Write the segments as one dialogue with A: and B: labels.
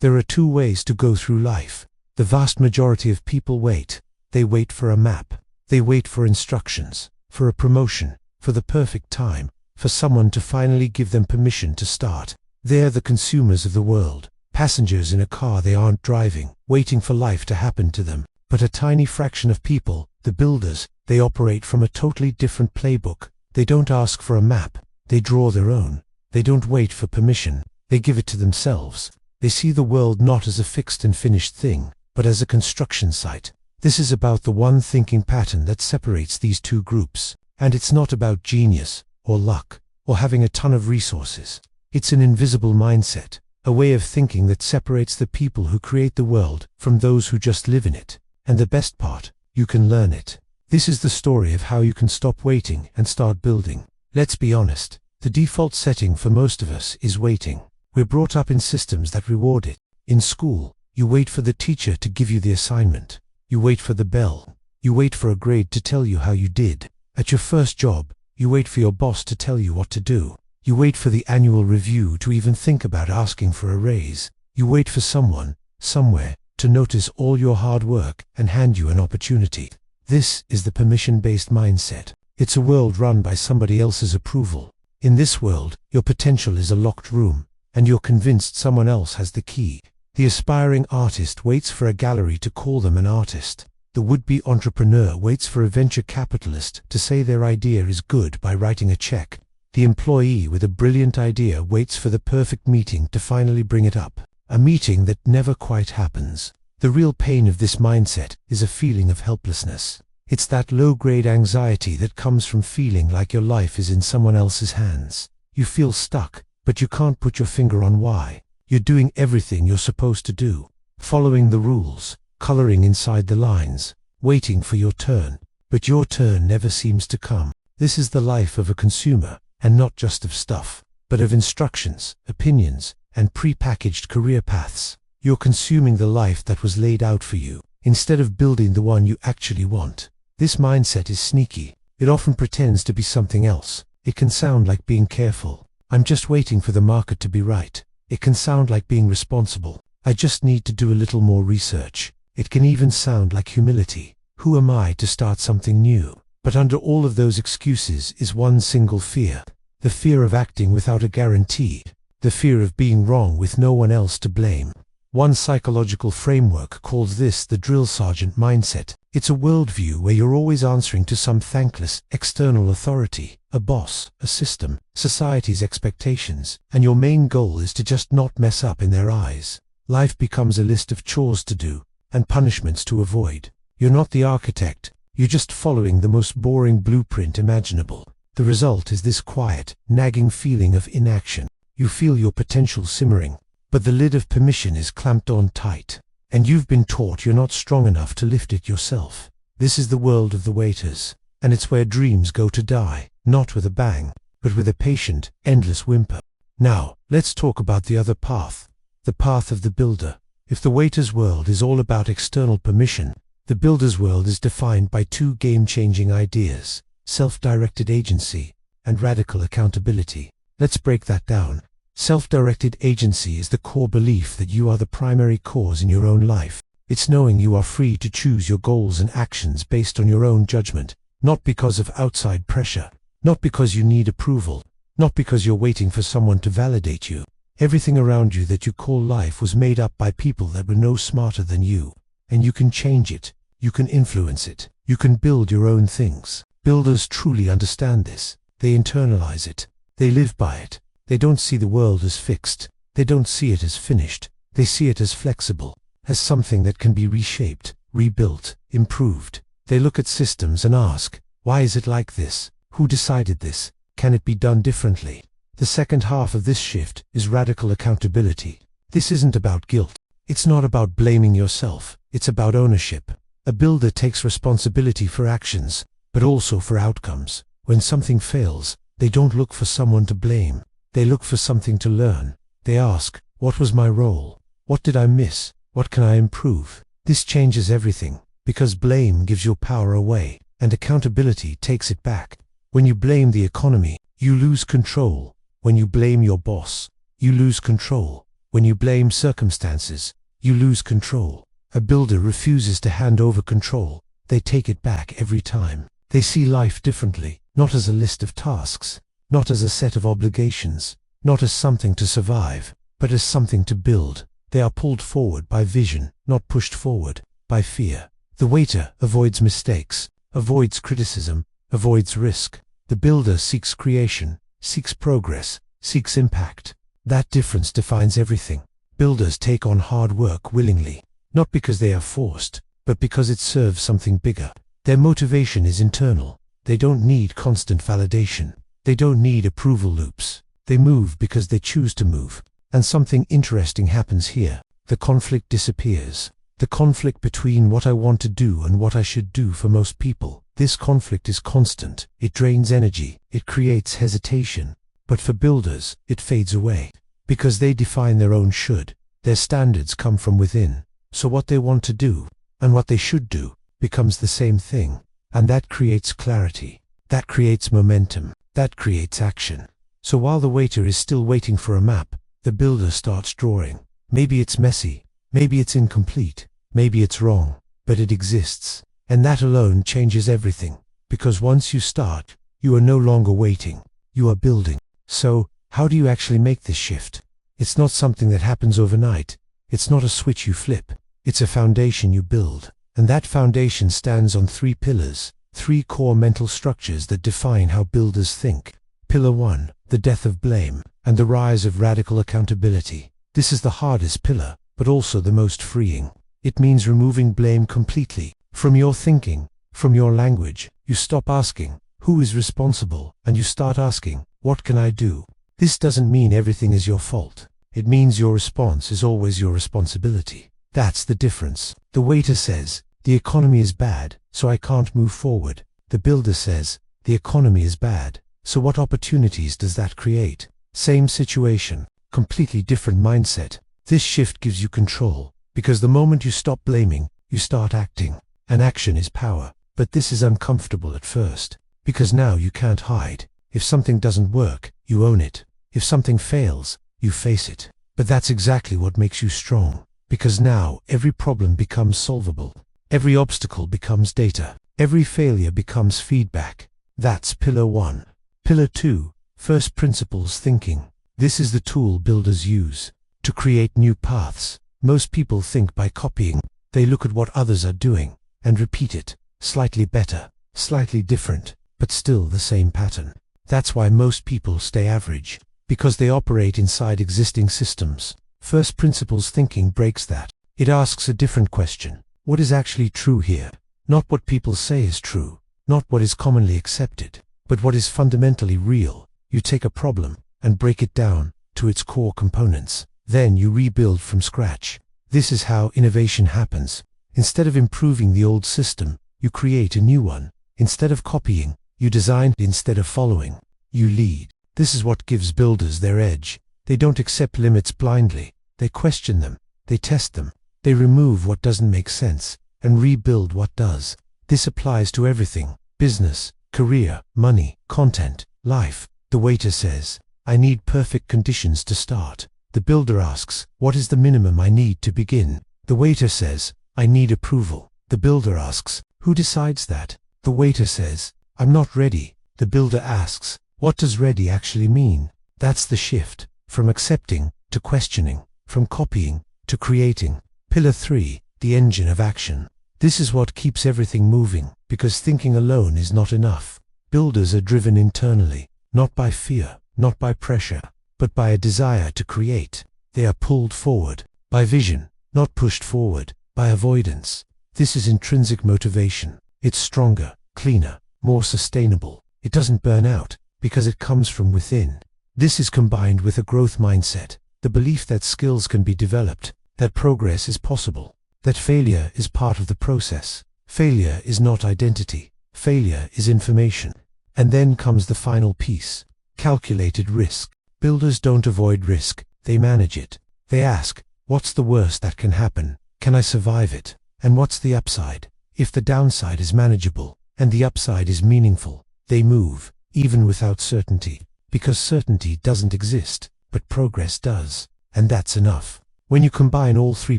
A: There are two ways to go through life. The vast majority of people wait. They wait for a map. They wait for instructions, for a promotion, for the perfect time, for someone to finally give them permission to start. They're the consumers of the world, passengers in a car they aren't driving, waiting for life to happen to them. But a tiny fraction of people, the builders, they operate from a totally different playbook. They don't ask for a map. They draw their own. They don't wait for permission. They give it to themselves. They see the world not as a fixed and finished thing, but as a construction site. This is about the one thinking pattern that separates these two groups. And it's not about genius, or luck, or having a ton of resources. It's an invisible mindset, a way of thinking that separates the people who create the world from those who just live in it. And the best part, you can learn it. This is the story of how you can stop waiting and start building. Let's be honest, the default setting for most of us is waiting. We're brought up in systems that reward it. In school, you wait for the teacher to give you the assignment. You wait for the bell. You wait for a grade to tell you how you did. At your first job, you wait for your boss to tell you what to do. You wait for the annual review to even think about asking for a raise. You wait for someone, somewhere, to notice all your hard work and hand you an opportunity. This is the permission-based mindset. It's a world run by somebody else's approval. In this world, your potential is a locked room, and you're convinced someone else has the key. The aspiring artist waits for a gallery to call them an artist. The would-be entrepreneur waits for a venture capitalist to say their idea is good by writing a check. The employee with a brilliant idea waits for the perfect meeting to finally bring it up. A meeting that never quite happens. The real pain of this mindset is a feeling of helplessness. It's that low-grade anxiety that comes from feeling like your life is in someone else's hands. You feel stuck, but you can't put your finger on why. You're doing everything you're supposed to do, following the rules, coloring inside the lines, waiting for your turn, but your turn never seems to come. This is the life of a consumer, and not just of stuff, but of instructions, opinions, and pre-packaged career paths. You're consuming the life that was laid out for you, instead of building the one you actually want. This mindset is sneaky. It often pretends to be something else. It can sound like being careful. I'm just waiting for the market to be right. It can sound like being responsible. I just need to do a little more research. It can even sound like humility. Who am I to start something new? But under all of those excuses is one single fear. The fear of acting without a guarantee. The fear of being wrong with no one else to blame. One psychological framework calls this the drill sergeant mindset. It's a worldview where you're always answering to some thankless, external authority, a boss, a system, society's expectations, and your main goal is to just not mess up in their eyes. Life becomes a list of chores to do, and punishments to avoid. You're not the architect, you're just following the most boring blueprint imaginable. The result is this quiet, nagging feeling of inaction. You feel your potential simmering, but the lid of permission is clamped on tight, and you've been taught you're not strong enough to lift it yourself. This is the world of the waiters, and it's where dreams go to die, not with a bang, but with a patient, endless whimper. Now, let's talk about the other path, the path of the builder. If the waiter's world is all about external permission, the builder's world is defined by two game-changing ideas: self-directed agency and radical accountability. Let's break that down. Self-directed agency is the core belief that you are the primary cause in your own life. It's knowing you are free to choose your goals and actions based on your own judgment, not because of outside pressure, not because you need approval, not because you're waiting for someone to validate you. Everything around you that you call life was made up by people that were no smarter than you. And you can change it, you can influence it, you can build your own things. Builders truly understand this. They internalize it. They live by it. They don't see the world as fixed. They don't see it as finished. They see it as flexible, as something that can be reshaped, rebuilt, improved. They look at systems and ask, why is it like this? Who decided this? Can it be done differently? The second half of this shift is radical accountability. This isn't about guilt. It's not about blaming yourself. It's about ownership. A builder takes responsibility for actions, but also for outcomes. When something fails, they don't look for someone to blame. They look for something to learn. They ask, what was my role? What did I miss? What can I improve? This changes everything, because blame gives your power away, and accountability takes it back. When you blame the economy, you lose control. When you blame your boss, you lose control. When you blame circumstances, you lose control. A builder refuses to hand over control. They take it back every time. They see life differently, not as a list of tasks, not as a set of obligations, not as something to survive, but as something to build. They are pulled forward by vision, not pushed forward by fear. The waiter avoids mistakes, avoids criticism, avoids risk. The builder seeks creation, seeks progress, seeks impact. That difference defines everything. Builders take on hard work willingly, not because they are forced, but because it serves something bigger. Their motivation is internal. They don't need constant validation. They don't need approval loops. They move because they choose to move. And something interesting happens here. The conflict disappears. The conflict between what I want to do and what I should do. For most people, this conflict is constant. It drains energy. It creates hesitation. But for builders, it fades away. Because they define their own should. Their standards come from within. So what they want to do, and what they should do, becomes the same thing. And that creates clarity. That creates momentum. That creates action. So while the waiter is still waiting for a map, the builder starts drawing. Maybe it's messy. Maybe it's incomplete. Maybe it's wrong. But it exists. And that alone changes everything. Because once you start, you are no longer waiting. You are building. So, how do you actually make this shift? It's not something that happens overnight. It's not a switch you flip. It's a foundation you build. And that foundation stands on 3 pillars, 3 core mental structures that define how builders think. Pillar 1, the death of blame, and the rise of radical accountability. This is the hardest pillar, but also the most freeing. It means removing blame completely. From your thinking, from your language, you stop asking, who is responsible, and you start asking, what can I do? This doesn't mean everything is your fault. It means your response is always your responsibility. That's the difference. The waiter says, the economy is bad, so I can't move forward. The builder says, the economy is bad, so what opportunities does that create? Same situation, completely different mindset. This shift gives you control, because the moment you stop blaming, you start acting. And action is power. But this is uncomfortable at first, because now you can't hide. If something doesn't work, you own it. If something fails, you face it. But that's exactly what makes you strong. Because now, every problem becomes solvable. Every obstacle becomes data. Every failure becomes feedback. That's pillar 1. Pillar 2, first principles thinking. This is the tool builders use to create new paths. Most people think by copying. They look at what others are doing and repeat it, slightly better, slightly different, but still the same pattern. That's why most people stay average, because they operate inside existing systems. First principles thinking breaks that. It asks a different question. What is actually true here? Not what people say is true, not what is commonly accepted, but what is fundamentally real. You take a problem and break it down to its core components. Then you rebuild from scratch. This is how innovation happens. Instead of improving the old system, you create a new one. Instead of copying, you design. Instead of following, you lead. This is what gives builders their edge. They don't accept limits blindly. They question them. They test them. They remove what doesn't make sense and rebuild what does. This applies to everything: business, career, money, content, life. The waiter says, I need perfect conditions to start. The builder asks, what is the minimum I need to begin? The waiter says, I need approval. The builder asks, who decides that? The waiter says, I'm not ready. The builder asks, what does ready actually mean? That's the shift, from accepting to questioning, from copying to creating. Pillar 3, the engine of action. This is what keeps everything moving, because thinking alone is not enough. Builders are driven internally, not by fear, not by pressure, but by a desire to create. They are pulled forward by vision, not pushed forward by avoidance. This is intrinsic motivation. It's stronger, cleaner, more sustainable. It doesn't burn out because it comes from within. This is combined with a growth mindset, the belief that skills can be developed, that progress is possible, that failure is part of the process. Failure is not identity. Failure is information. And then comes the final piece: calculated risk. Builders don't avoid risk, they manage it. They ask, what's the worst that can happen? Can I survive it? And what's the upside? If the downside is manageable, and the upside is meaningful, they move, even without certainty. Because certainty doesn't exist, but progress does. and that's enough. When you combine all three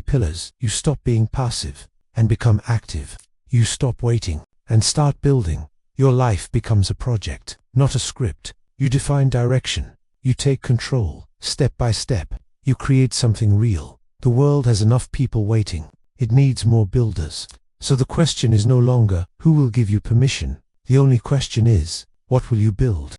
A: pillars, you stop being passive and become active. You stop waiting and start building. Your life becomes a project, not a script. You define direction. You take control, step by step. You create something real. The world has enough people waiting. It needs more builders. So the question is no longer, who will give you permission? The only question is, what will you build?